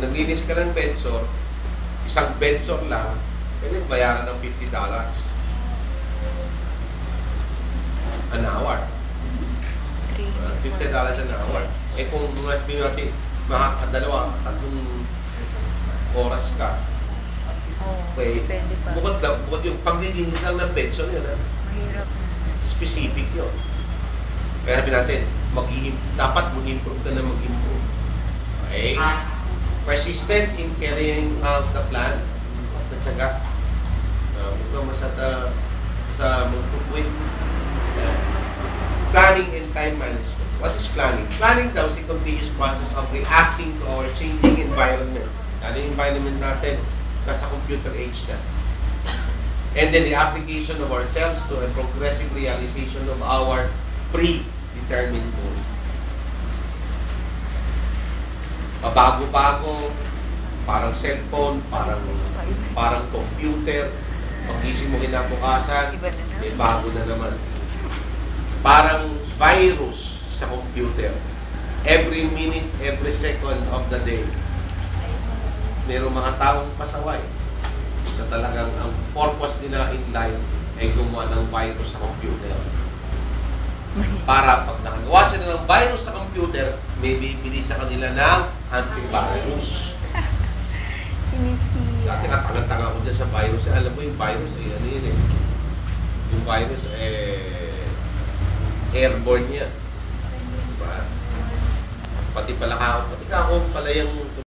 Kung naglinis ka ng bedsore, isang bedsore lang, pwede bayaran ng $50 an hour. $50 an hour. Eh kung mas natin makakadalawa, 3 oras ka, okay, depende pa. bukod yung paglilinis lang ng bedsore yun, Mahirap. specific yun. Kaya sabi natin, dapat mag-improve ka na mag-improve. Okay? Persistence in carrying out the plan. Tatsaga. Ito sa mag-quit. Planning and time management. What is planning? Planning daw is a continuous process of reacting to our changing environment. Yung environment natin, nasa computer age na. And then the application of ourselves to a progressive realization of our predetermined goal. Bago-bago, parang cellphone, parang computer, pag-isip mo kinabukasan, may bago na naman. Parang virus sa computer. Every minute, every second of the day, mayroong mga taong pasaway na talagang ang purpose nila in life ay gumawa ng virus sa computer. Para pag nakagawa sila ng virus sa computer, may bibili sa kanila ng antivirus. Sinisiya. Dati katangan-tanga ko dyan sa virus. Alam mo yung virus ay ano yun eh. Yung virus airborne yan. Diba? Pati ka ako pala yung